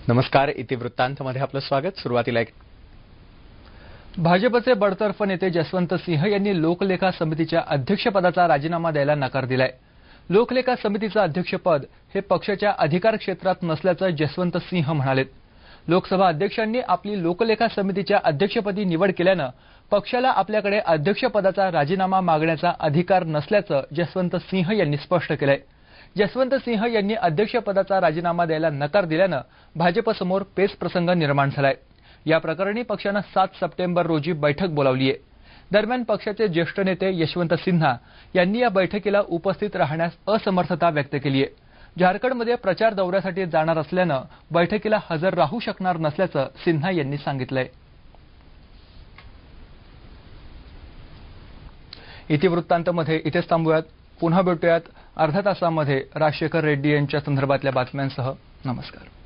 नमस्कार. इतिवृत्तांतमध्ये आपलं स्वागत. सुरुवातीला भाजपचे बडतर्फ नेते जसवंत सिंह यांनी लोकलेखा समितीच्या अध्यक्षपदाचा राजीनामा द्यायला नकार दिलाय. लोकलेखा समितीचं अध्यक्षपद हे पक्षाच्या अधिकार क्षेत्रात नसल्याचं जसवंत सिंह म्हणालेत. लोकसभा अध्यक्षांनी आपली लोकलेखा समितीच्या अध्यक्षपदी निवड केल्यानं पक्षाला आपल्याकडे अध्यक्षपदाचा राजीनामा मागण्याचा अधिकार नसल्याचं जसवंत सिंह यांनी स्पष्ट केलंय. जसवंत सिंह यांनी अध्यक्षपदाचा राजीनामा द्यायला नकार दिल्यानं भाजपसमोर पेच प्रसंग निर्माण झालाय. या प्रकरणी पक्षानं 7 सप्टेंबर रोजी बैठक बोलावली आहे. दरम्यान पक्षाचे ज्येष्ठ नेते यशवंत सिन्हा यांनी या बैठकीला उपस्थित राहण्यास असमर्थता व्यक्त केली आहे. झारखंडमध्ये प्रचार दौऱ्यासाठी जाणार असल्यानं बैठकीला हजर राहू शकणार नसल्याचं सिन्हा यांनी सांगितलंय. इतिवृत्तांतमध्ये इथेच थांबूयात. पुन्हा भेटूयात अर्ध्या तासामध्ये राजशेखर रेड्डी यांच्या संदर्भातल्या बातम्यांसह. नमस्कार.